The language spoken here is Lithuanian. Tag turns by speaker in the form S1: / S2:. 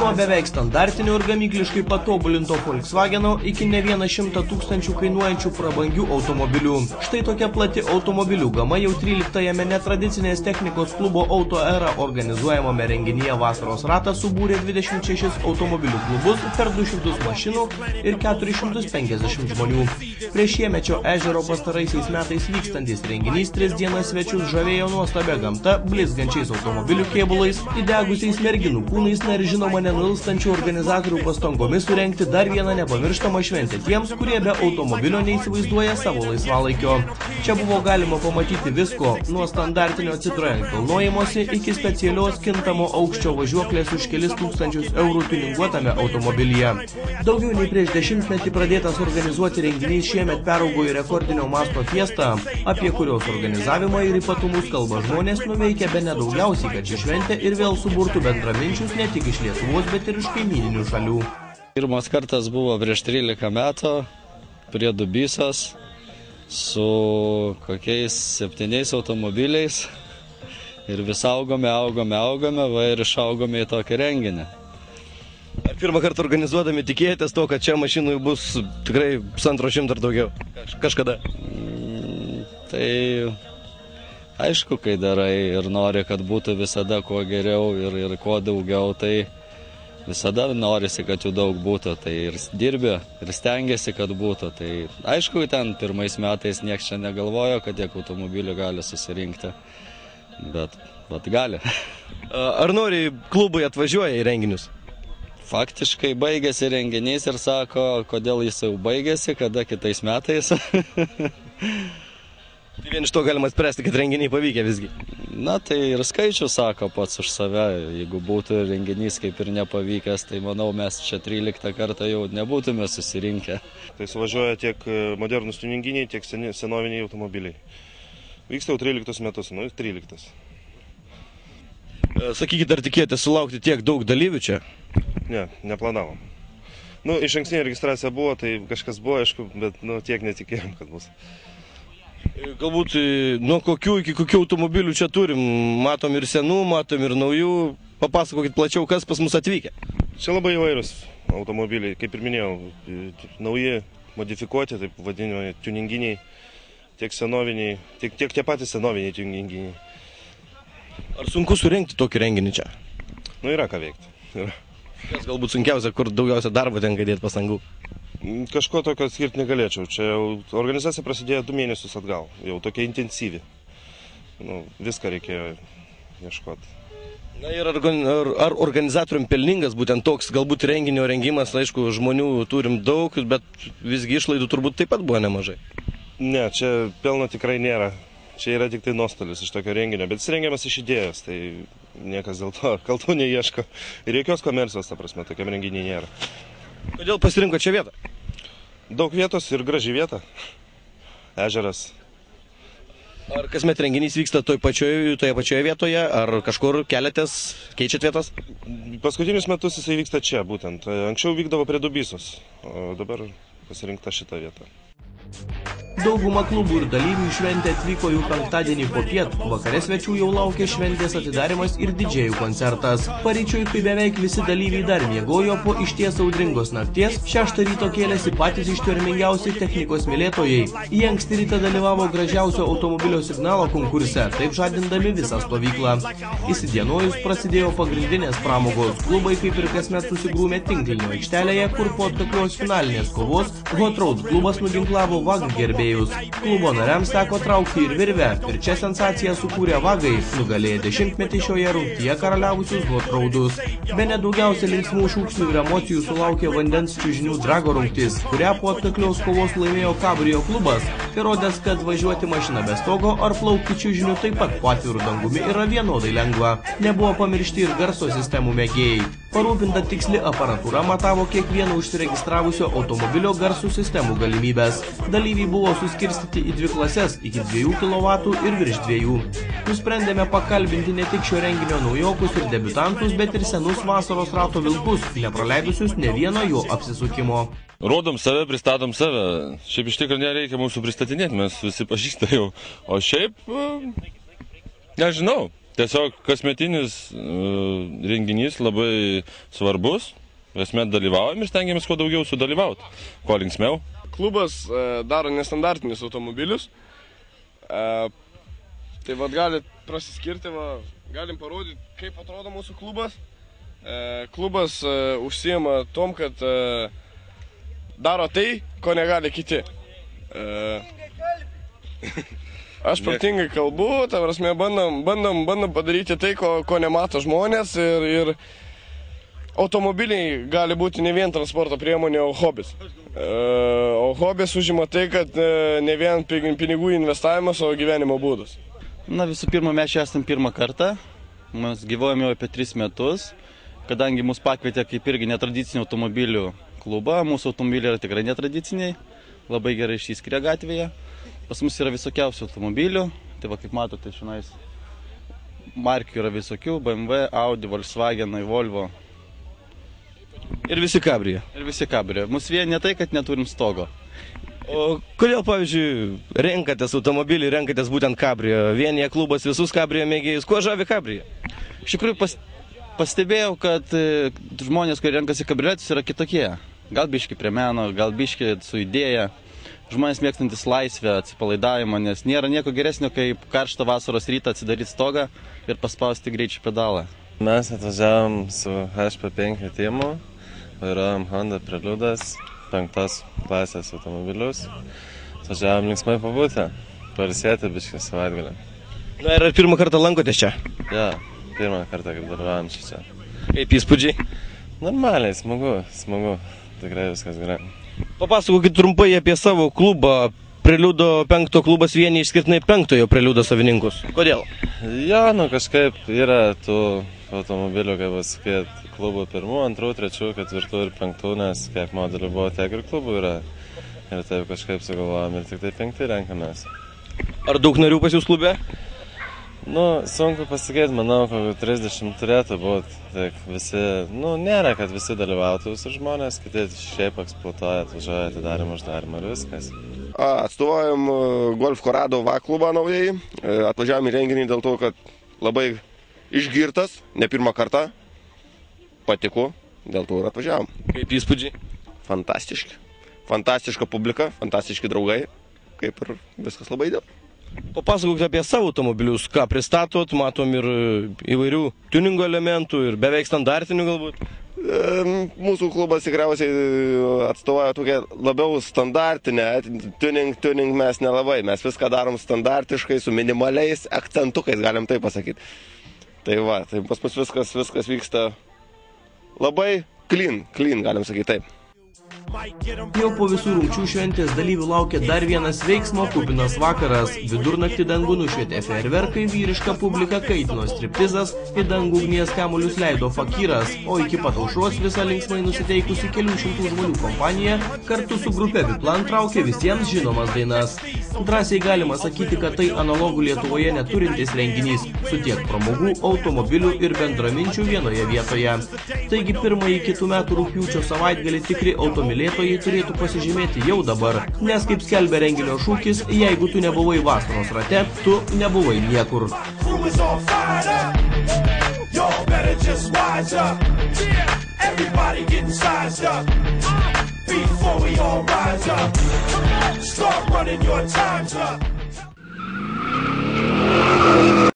S1: Nuo beveik standartinio ir gamykliškai patobulinto Volkswageno iki ne 100 000 kainuojančių prabangių automobilių. Štai tokia plati automobilių gama jau 13-ame netradicinės technikos klubo Auto Era organizuojamame renginyje Vasaros ratas subūrė 26 automobilių klubus per 200 mašinų ir 450 žmonių. Prie Šiemečio ežero pastaraisiais metais vykstantis renginys 3 dienas svečius žavėjo nuostabia gamta, blizgančiais automobilių kėbulais, įdegusiais merginų kūnais ir žinoma nenuilstančių organizatorių pastangomis surengti dar vieną nepamirštamą šventę tiems, kurie be automobilio neįsivaizduoja savo laisvalaikio. Čia buvo galima pamatyti visko, nuo standartinio Citroen kilnojimosi iki specialios kintamo aukščio važiuoklės už kelis tūkstančius eurų tuninguotame automobilyje. Daugiau nei prieš 10-metį pradėtas organizuoti renginys šiemet peraugo į rekordinio masto fiestą, apie kurios organizavimą ir ypatumus kalba žmonės nuveikia bene daugiausiai, kad ši šventė ir vėl suburtų bendraminčius ne tik iš Lietuvos, bet ir iš kaimyninių šalių.
S2: Pirmas kartas buvo prieš 13 metų prie Dubysos su kokiais 7 automobiliais ir vis augome, va ir išaugome į tokį renginį.
S3: Ar pirmą kartą organizuodami tikėjotės to, kad čia mašinų bus tikrai 100 ar daugiau? Kažkada?
S2: Tai aišku, kai darai ir nori, kad būtų visada kuo geriau ir kuo daugiau, tai visada norisi, kad jų daug būtų. Tai ir dirbi, ir stengiasi, kad būtų. Tai aišku, ten pirmais metais nieks čia negalvojo, kad tiek automobilių gali susirinkti, bet gali.
S3: Ar nori klubai atvažiuoja į renginius?
S2: Faktiškai baigėsi renginys ir sako, kodėl jis jau baigėsi, kada kitais metais.
S3: Tai vien iš to galima spręsti, kad renginiai pavykę visgi.
S2: Na tai ir skaičius sako pats už save. Jeigu būtų renginys kaip ir nepavykęs, tai manau mes čia 13 kartą jau nebūtume susirinkę.
S4: Tai suvažiuoja tiek modernūs tuninginiai, tiek senoviniai automobiliai. Vyksta jau 13 metus, 13.
S3: Sakykit, ar tikėtės sulaukti tiek daug dalyvių čia?
S4: Ne, neplanavom. Išankstinė registracija buvo, tai kažkas buvo, aišku, bet tiek netikėjom, kad bus.
S3: Galbūt nuo kokių iki kokių automobilių čia turim? Matom ir senų, matom ir naujų. Papasakokit plačiau, kas pas mus atvykę.
S4: Čia labai įvairūs automobiliai, kaip ir minėjau, nauji, modifikuoti, taip vadinami, tuninginiai, tiek senoviniai, tiek tie patys senoviniai tuninginiai.
S3: Ar sunku surengti tokį renginį čia?
S4: Yra ką veikti. Yra.
S3: Kas galbūt sunkiausia, kur daugiausia darbo tenka dėti pastangų?
S4: Kažko tokio atskirti negalėčiau. Čia jau organizacija prasidėjo 2 mėnesius atgal, jau tokia intensyvi. Viską reikėjo ieškoti.
S3: Na ir ar organizatorium pelningas būtent toks galbūt renginio rengimas, aišku, žmonių turim daug, bet visgi išlaidų turbūt taip pat buvo nemažai.
S4: Ne, čia pelno tikrai nėra. Čia yra tik tai nuostolis iš tokio renginio, bet jis rengiamas iš idėjos, tai niekas dėl to kaltų neieško. Ir jokios komercijos, ta prasme, tokiam renginiui nėra.
S3: Kodėl pasirinko čia vietą?
S4: Daug vietos ir graži vieta. Ežeras.
S3: Ar kasmet renginys vyksta toje pačioje vietoje, ar kažkur keliatės, keičiat vietas?
S4: Paskutinius metus jisai vyksta čia, būtent. Anksčiau vykdavo prie Dubysos, o dabar pasirinkta šitą vietą.
S1: Dauguma klubų ir dalyvių į šventę atvyko jau penktadienį popiet, vakare svečių jau laukė šventės atidarimas ir didžėjų koncertas. Paryčiui, kai beveik visi dalyviai dar miegojo, po išties audringos nakties, 6 ryto kėlėsi patys ištvermingiausi technikos mylėtojai. Į anksti rytą dalyvavo gražiausio automobilio signalo konkurse, taip žadindami visą stovyklą. Įsidienojus prasidėjo pagrindinės pramogos. Klubai kaip ir kasmet susigrūmė tinklinio aikštelėje, kur po atkaklios finalinės kovos Hot Road klubas nuginklavo VAG gerbėjus. Klubo nariams teko traukti ir virvę, ir čia sensaciją sukūrė VAGai, nugalėję 10-metį šioje rungtyje karaliavusius Hot Roadus. Bene daugiausia linksmų šūksnių ir emocijų sulaukė vandens čiužinių drago rungtis, kurią po atkaklios kovos laimėjo Cabrio klubas, įrodęs, kad važiuoti mašiną be stogo ar plaukti čiužiniu taip pat po atviru dangumi yra vienodai lengva. Nebuvo pamiršti ir garso sistemų mėgėjai. Parūpinta tiksli aparatūra matavo kiekvieno užsiregistravusio automobilio garsų sistemų galimybės. Dalyviai buvo suskirstyti į 2 klases, iki 2 kW ir virš 2. Nusprendėme pakalbinti ne tik šio renginio naujokus ir debiutantus, bet ir senus vasaros rato vilkus, nepraleidusius ne vieno jo apsisukimo.
S5: Rodom save, pristatom save. Šiaip iš tikrųjų nereikia mūsų pristatinėti, mes visi pažįsta jau. O šiaip, nežinau, tiesiog kasmetinis renginys labai svarbus. Mes dalyvaujam ir stengiamės kuo daugiau sudalyvauti, kuo linksmiau.
S6: Klubas daro nestandartinius automobilius. Tai galit prasiskirti, galim parodyti, kaip atrodo mūsų klubas. Klubas užsiima tom, kad daro tai, ko negali kiti. Aš protingai kalbu, ta prasme, bandom padaryti tai, ko nemato žmonės ir automobiliai gali būti ne vien transporto priemonė, o hobis. O hobis užima tai, kad ne vien pinigų investavimas, o gyvenimo būdas.
S7: Na, visų pirma, mes čia esam pirmą kartą. Mes gyvojame jau apie 3 metus. Kadangi mus pakvietė kaip irgi netradicinių automobilių klubą, mūsų automobiliai yra tikrai netradiciniai, labai gerai išsiskiria gatvėje. Pas mus yra visokiausių automobilių, tai kaip matote, šiandien markių yra visokių, BMW, Audi, Volkswagen, Volvo.
S3: Ir visi Cabrio.
S7: Ir visi Cabrio. Mūsų vien ne tai, kad neturim stogo.
S3: O kodėl, pavyzdžiui, renkatės automobilį, renkatės būtent Cabrio? Vienyje klubas visus Cabrio mėgėjus. Kuo žavi Cabrio?
S7: Iš tikrųjų pastebėjau, kad žmonės, kurie renkasi kabrioletus, yra kitokie. Gal biški prie meno, gal biški su idėja. Žmonės mėgstantis laisvę, atsipalaidavimą, nes nėra nieko geresnio, kaip karštą vasaros rytą atsidaryti stogą ir paspausti greičio pedalą.
S8: Mes atvažiavom su HP5 timu, vairuojam Honda Preludas, 5 klasės automobilius. Atvažiavom linksmai pabūti, pailsėti biškį savaitgalį.
S3: Na ir ar pirmą kartą lankotės čia?
S8: Ja, pirmą kartą, kaip dalyvavom čia.
S3: Kaip įspūdžiai?
S8: Normaliai, smagu, tikrai viskas gerai.
S3: Papasakokit trumpai apie savo klubą. Preliudo 5 klubas vienyje išskirtinai 5 Preliudo savininkus. Kodėl?
S8: Ja, kažkaip yra tų automobilių, kaip pasakyt, klubų 1, 2, 3, 4 ir 5, nes kiek modelių buvo, tiek ir klubų yra. Ir taip kažkaip sugalvojom ir tik tai 5 renkamės.
S3: Ar daug narių pas jūs klube?
S8: Sunku pasakyti, manau, kokių 30 turėtų būti. Tik visi, nėra, kad visi dalyvautų, visi žmonės, kiti šiaip eksploatuoja, atvažiuoja atidarimą, uždarimą ir viskas.
S6: Atstovaujam Golf Corrado V klubą naujai. Atvažiavom į renginį dėl to, kad labai išgirtas, ne pirmą kartą. Patiko, dėl to ir atvažiavom.
S3: Kaip įspūdžiai?
S6: Fantastiški. Fantastiška publika, fantastiški draugai. Kaip ir viskas labai dėl.
S3: Papasakokite apie savo automobilius, ką pristatot, matom ir įvairių tuningo elementų ir beveik standartinių galbūt.
S6: Mūsų klubas tikriausiai atstovauja tokia labiau standartinė, tuning mes nelabai, mes viską darom standartiškai, su minimaliais akcentukais, galim taip pasakyti. Tai pas mus viskas vyksta labai clean, galim sakyti taip.
S1: Jau po visų rungčių šventės dalyvių laukia dar vienas veiksmo kupinas vakaras. Vidurnaktį dangų nušvietė fejerverkai, vyriška publika kaitino striptizas, į dangų ugnies kamuolius leido fakyras, o iki pat aušros visa linksmai nusiteikusi kelių šimtų žmonių kompanija kartu su grupe Biplan traukė visiems žinomas dainas. Drąsiai galima sakyti, kad tai analogų Lietuvoje neturintis renginys, su tiek pramogų, automobilių ir bendraminčių vienoje vietoje. Taigi pirmąjį kitų metų rugpjūčio savaitgalį tikri automylėtojai turėtų pasižymėti jau dabar, nes kaip skelbia renginio šūkis, jeigu tu nebuvai vasaros rate, tu nebuvai niekur. Before we all rise up, start running your times up.